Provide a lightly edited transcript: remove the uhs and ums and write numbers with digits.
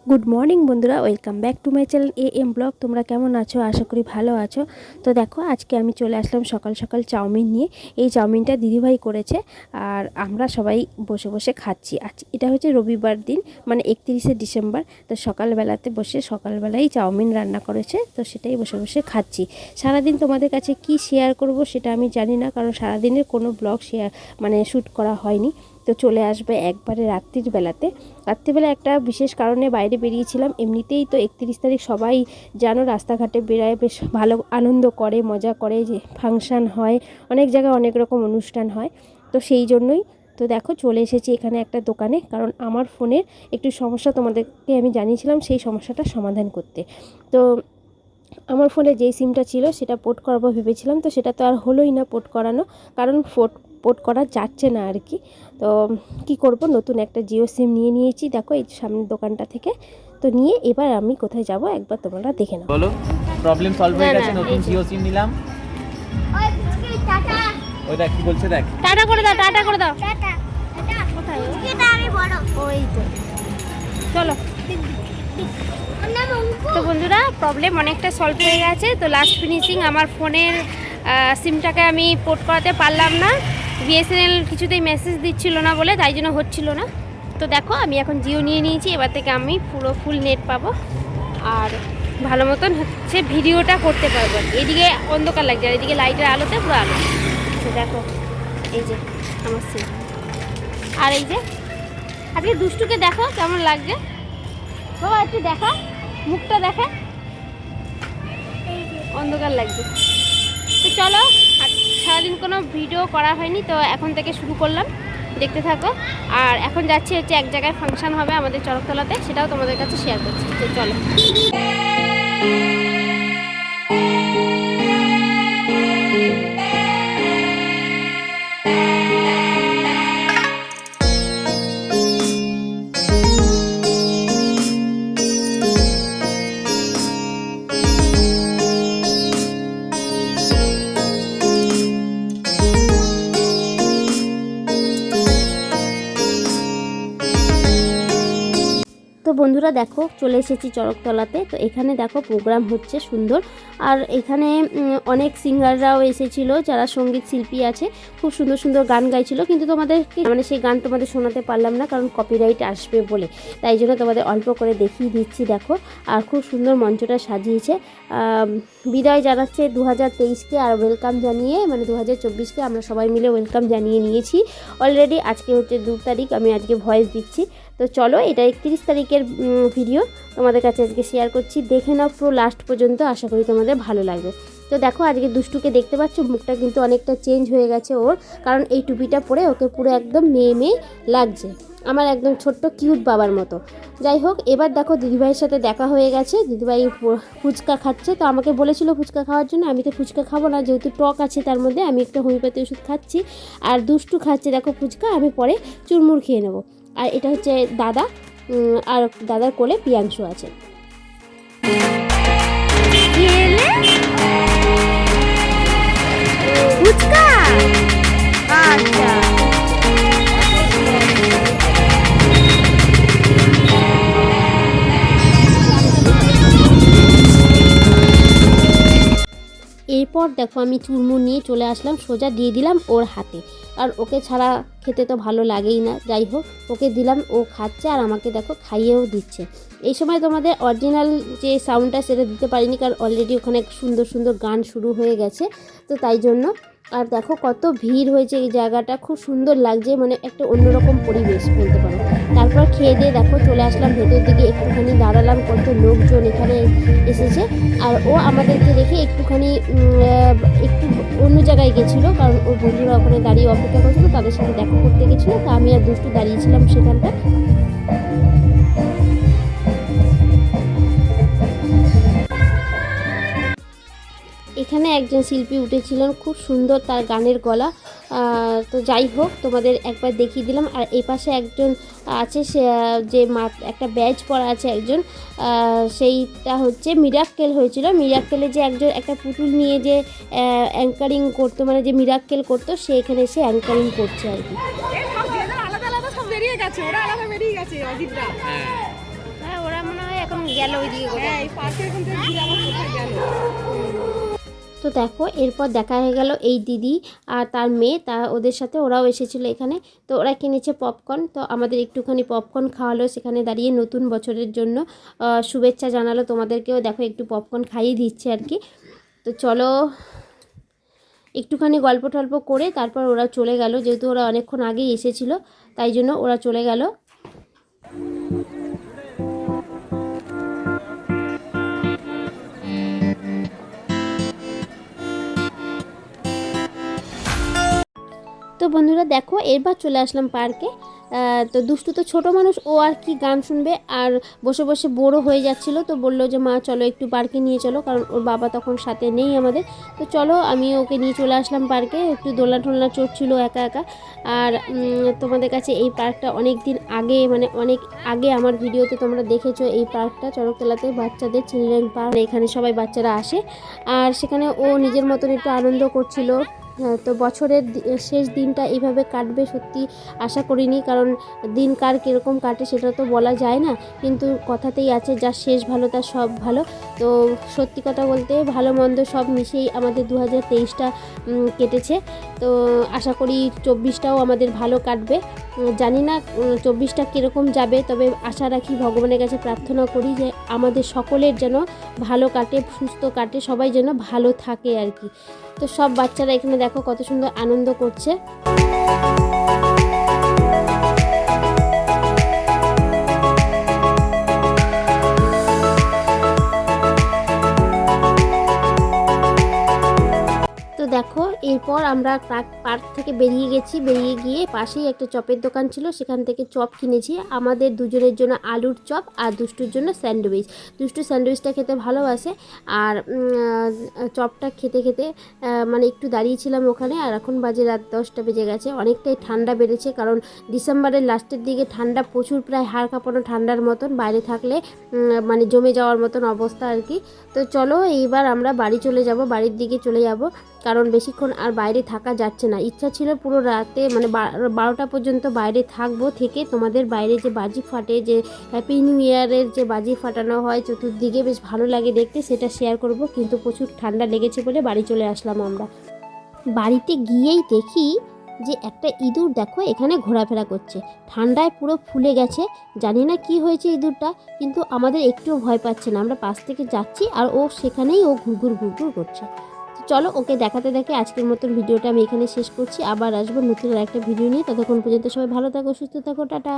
Good morning বন্ধুরা, welcome back to my channel AM blog. তোমরা কেমন আছো? আশা করি ভালো আছো। তো দেখো, আজকে আমি চলে আসলাম সকাল সকাল চাউমিন নিয়ে। এই চাউমিনটা দিদিভাই করেছে আর আমরা সবাই বসে বসে খাচ্ছি। আজ এটা হচ্ছে রবিবার দিন, মানে 31শে ডিসেম্বর। তো সকালবেলাতে বসে সকালবেলাই চাউমিন রান্না করেছে, তো সেটাই বসে বসে খাচ্ছি। সারাদিন তোমাদের কাছে কি শেয়ার করব সেটা আমি জানি না, কারণ সারাদিনের কোনো ব্লগ শ্যুট করা হয়নি। তো চলে আসবে একবারে রাত্রিবেলা একটা বিশেষ কারণে বাইরে বেরিয়েছিলাম। এমনিতেই তো 31 তারিখ সবাই জানো রাস্তাঘাটে বেরায়, বেশ ভালো আনন্দ করে, মজা করে, যে ফাংশান হয়, অনেক জায়গায় অনেক রকম অনুষ্ঠান হয়। তো সেই জন্যই তো দেখো চলে এসেছি এখানে একটা দোকানে, কারণ আমার ফোনের একটু সমস্যা তোমাদেরকে আমি জানিয়েছিলাম, সেই সমস্যাটা সমাধান করতে। তো আমার ফোনে যেই সিমটা ছিল সেটা পোর্ট করাবো ভেবেছিলাম, তো সেটা তো আর হলোই না পোর্ট করানো, কারণ পোর্ট করা যাচ্ছে না আর কি। তো কি করব, নতুন একটা জিও সিম নিয়েছি দেখো এই সামনের দোকানটা থেকে। তো নিয়ে এবার আমি কোথায় যাব একবার তোমরা দেখে নাও। বলো, প্রবলেম সলভ হয়ে গেছে, নতুন জিও সিম নিলাম। ওই দেখ কি বলছে, দেখ টাটা করে দাও, টাটা করে দাও, টাটা। কোথায় এটা? আমি বড় ওই তো, চলো। তো বন্ধুরা, প্রবলেম অনেকটা সলভ হয়ে গেছে। তো লাস্ট ফিনিশিং, আমার ফোনের সিমটাকে আমি পোর্ট করাতে পারলাম না। বিএসএনএল কিছুতেই মেসেজ দিচ্ছিল না বলে, তাই জন্য হচ্ছিল না। তো দেখো, আমি এখন জিও নিয়ে নিয়েছি। এবার থেকে আমি পুরো ফুল নেট পাবো আর ভালো মতন হচ্ছে ভিডিওটা করতে পারবো। এদিকে অন্ধকার লাগছে আর এদিকে লাইটের আলোতে পুরো আলো। তো দেখো, এই যে আমার সিম। আর এই যে আজকে দুষ্টুকে দেখো কেমন লাগছে বাবা, একটু দেখা মুখটা দেখা, অন্ধকার লাগছে। তো চলো, সারাদিন কোনো ভিডিও করা হয়নি, তো এখন থেকে শুরু করলাম, দেখতে থাকো। আর এখন যাচ্ছি হচ্ছে এক জায়গায় ফাংশন হবে আমাদের চরকতলাতে, সেটাও তোমাদের কাছে শেয়ার করছি। তো চলো। তো বন্ধুরা দেখো, চলে এসেছি চরকতলাতে। তো এখানে দেখো প্রোগ্রাম হচ্ছে সুন্দর, আর এখানে অনেক সিঙ্গাররাও এসেছিল, যারা সঙ্গীত শিল্পী আছে, খুব সুন্দর সুন্দর গান গাইছিল। কিন্তু তোমাদেরকে সেই গান তোমাদের শোনাতে পারলাম না, কারণ কপিরাইট আসবে বলে। তাই জন্য তোমাদের অল্প করে দেখিয়ে দিচ্ছি দেখো। আর খুব সুন্দর মঞ্চটা সাজিয়েছে। বিদায় জানাচ্ছে 2023কে, আর ওয়েলকাম জানিয়ে 2024কে আমরা সবাই মিলে ওয়েলকাম জানিয়ে নিয়েছি অলরেডি। আজকে হচ্ছে 2 তারিখ, আমি আজকে ভয়েস দিচ্ছি। তো চলো, এটা 31 তারিখের ভিডিও তোমাদের কাছে আজকে শেয়ার করছি, দেখে নাও পুরো লাস্ট পর্যন্ত, আশা করি তোমাদের ভালো লাগবে। তো দেখো, আজকে দুষ্টুকে দেখতে পাচ্ছ, মুখটা কিন্তু অনেকটা চেঞ্জ হয়ে গেছে ওর, কারণ এই টুপিটা পরে ওকে পুরো একদম মেয়ে মেয়ে লাগছে, আমার একদম ছোট্ট কিউট বাবার মতো। যাই হোক, এবার দেখো দিদিভাইয়ের সাথে দেখা হয়ে গেছে। দিদিভাই ফুচকা খাচ্ছে, তো আমাকে বলেছিল ফুচকা খাওয়ার জন্য। আমি তো ফুচকা খাবো না, যেহেতু টক আছে তার মধ্যে। আমি একটা হোমিওপ্যাথি ওষুধ খাচ্ছি, আর দুষ্টু খাচ্ছে দেখো ফুচকা। আমি পরে চুরমুর খেয়ে নেবো। আর এটা হচ্ছে দাদা, আর দাদার কোলে প্রিয়াংশু আছে। ফুচকা, আচ্ছা। এরপর দেখো, আমি চুরমুর নিয়ে চলে আসলাম, সোজা দিয়ে দিলাম ওর হাতে, আর ওকে ছাড়া খেতে তো ভালো লাগেই না। যাই হোক, ওকে দিলাম, ও খাচ্ছে, আর আমাকে দেখো খাইয়েও দিচ্ছে। এই সময় তোমাদের অরিজিনাল যে সাউন্ডটা সেটা দিতে পারিনি, কারণ অলরেডি ওখানে সুন্দর সুন্দর গান শুরু হয়ে গেছে, তো তাই জন্য। আর দেখো কত ভিড় হয়েছে, এই জায়গাটা খুব সুন্দর লাগছে, একটা অন্যরকম পরিবেশ বলতে পারো। তারপর খেয়ে দিয়ে দেখো চলে আসলাম ভেতর দিকে, একটুখানি দাঁড়ালাম, কত লোকজন এখানে এসেছে। আর ও আমাদেরকে দেখে একটুখানি একটু অন্য জায়গায় গেছিলো, কারণ ওর বন্ধুরা ওখানে দাঁড়িয়ে অপেক্ষা করছিলো, তাদের সাথে দেখা করতে গেছিলো। তো আমি আর দুষ্টু দাঁড়িয়েছিলাম সেখানটা। এখানে একজন শিল্পী উঠেছিলেন, খুব সুন্দর তার গানের গলা। তো যাই হোক, তোমাদের একবার দেখিয়ে দিলাম। আর এই পাশে একজন আছে, সে যে একটা ব্যাজ পরা আছে একজন, সেইটা হচ্ছে মিরাক্কেল হয়েছিল। মিরাক্কেলে যে একজন একটা পুতুল নিয়ে যে অ্যাঙ্কারিং করতো, যে মিরাক্কেল করতো, সে এখানে এসে অ্যাঙ্কারিং করছে আর কি। আলাদা আলাদা সব বেরিয়ে গেছে, ওরা আলাদা বেরিয়ে গেছে অজিতরা। হ্যাঁ, ওরা মনে গেল ওইদিকে কোথায়। হ্যাঁ এই পার্কের এখান থেকে ঘুরে আবার কোথায় গেল। তো দেখো এরপর দেখা হয়ে গেল এই দিদি আর তার মেয়ে, ওদের সাথে ওরাও এসেছিলো এখানে। তো ওরা কিনেছে পপকর্ন, তো আমাদের একটুখানি পপকর্ন খাওয়ালো সেখানে দাঁড়িয়ে, নতুন বছরের জন্য শুভেচ্ছা জানালো তোমাদেরকেও। দেখো একটু পপকর্ন খাইয়ে দিচ্ছে আর কি। তো চলো একটুখানি গল্প টল্প করে তারপর ওরা চলে গেল, যেহেতু ওরা অনেকক্ষণ আগেই এসেছিলো তাই জন্য ওরা চলে গেল। তো বন্ধুরা দেখো এরবার চলে আসলাম পার্কে। তো দুষ্টু তো ছোট মানুষ, ও আর কি গান শুনবে, আর বসে বসে বোরও হয়ে যাচ্ছিলো। তো বললো যে মা চলো একটু পার্কে নিয়ে চলো, কারণ ওর বাবা তখন সাথে নেই আমাদের। তো চলো আমি ওকে নিয়ে চলে আসলাম পার্কে। একটু দোলনা টোলনা চড়ছিলো একা একা। আর তোমাদের কাছে এই পার্কটা অনেক দিন আগে, মানে অনেক আগে আমার ভিডিওতে তোমরা দেখেছো এই পার্কটা, চড়কতলাতে বাচ্চাদের চিলড্রেন পার্ক। এখানে সবাই বাচ্চারা আসে আর সেখানে ও নিজের মতন একটু আনন্দ করছিল। তো বছরের শেষ দিনটা এইভাবে কাটবে সত্যি আশা করিনি, কারণ দিন কার কীরকম কাটে সেটা তো বলা যায় না, কিন্তু কথাতেই আছে যা শেষ ভালো তার সব ভালো। তো সত্যি কথা বলতে ভালো মন্দ সব মিশেই আমাদের 2023টা কেটেছে। তো আশা করি 24টাও আমাদের ভালো কাটবে। জানি না 24টা কীরকম যাবে, তবে আশা রাখি, ভগবানের কাছে প্রার্থনা করি যে আমাদের সকলের যেন ভালো কাটে, সুস্থ কাটে, সবাই যেন ভালো থাকে আর কি। তো সব বাচ্চারা এখানে দেখো কত সুন্দর আনন্দ করছে। তো দেখো এরপর আমরা পার্ক থেকে বেরিয়ে গেছি, বেরিয়ে গিয়ে পাশেই একটা চপের দোকান ছিল, সেখান থেকে চপ কিনেছি আমাদের দুজনের জন্য, আলুর চপ আর দুষ্টুর জন্য স্যান্ডউইচ। দুষ্টু স্যান্ডউইচটা খেতে ভালোবাসে, আর চপটা খেতে খেতে মানে একটু দাঁড়িয়েছিলাম ওখানে। আর এখন বাজে রাত 10টা বেজে গেছে, অনেকটাই ঠান্ডা বেড়েছে, কারণ ডিসেম্বরের লাস্টের দিকে ঠান্ডা প্রচুর, প্রায় হাড় কাঁপানো ঠান্ডার মতন, বাইরে থাকলে মানে জমে যাওয়ার মতন অবস্থা আর কি। তো চলো এইবার আমরা বাড়ি চলে যাব, বাড়ির দিকে চলে যাব, কারণ বেশিক্ষণ আর বাইরে থাকা যাচ্ছে না। ইচ্ছা ছিল পুরো রাতে মানে 12টা পর্যন্ত বাইরে থাকবো, থেকে তোমাদের বাইরে যে বাজি ফাটে, যে হ্যাপি নিউ ইয়ারের যে বাজি ফাটানো হয় চতুর্দিকে, বেশ ভালো লাগে দেখতে, সেটা শেয়ার করব। কিন্তু প্রচুর ঠান্ডা লেগেছে বলে বাড়ি চলে আসলাম আমরা। বাড়িতে গিয়েই দেখি যে একটা ইঁদুর দেখো এখানে ঘোরাফেরা করছে, ঠান্ডায় পুরো ফুলে গেছে। জানি না কি হয়েছে ইঁদুরটা, কিন্তু আমাদের একটুও ভয় পাচ্ছে না। আমরা পাশ থেকে যাচ্ছি আর ও সেখানেই ঘুরঘুর ঘুরঘুর করছে। চলো ওকে দেখাতে দেখে আজকের মতন ভিডিওটা আমি এখানে শেষ করছি। আবার আসবো নতুন একটা ভিডিও নিয়ে, ততক্ষণ পর্যন্ত সবাই ভালো থাকো, সুস্থ থাকো, টাটা।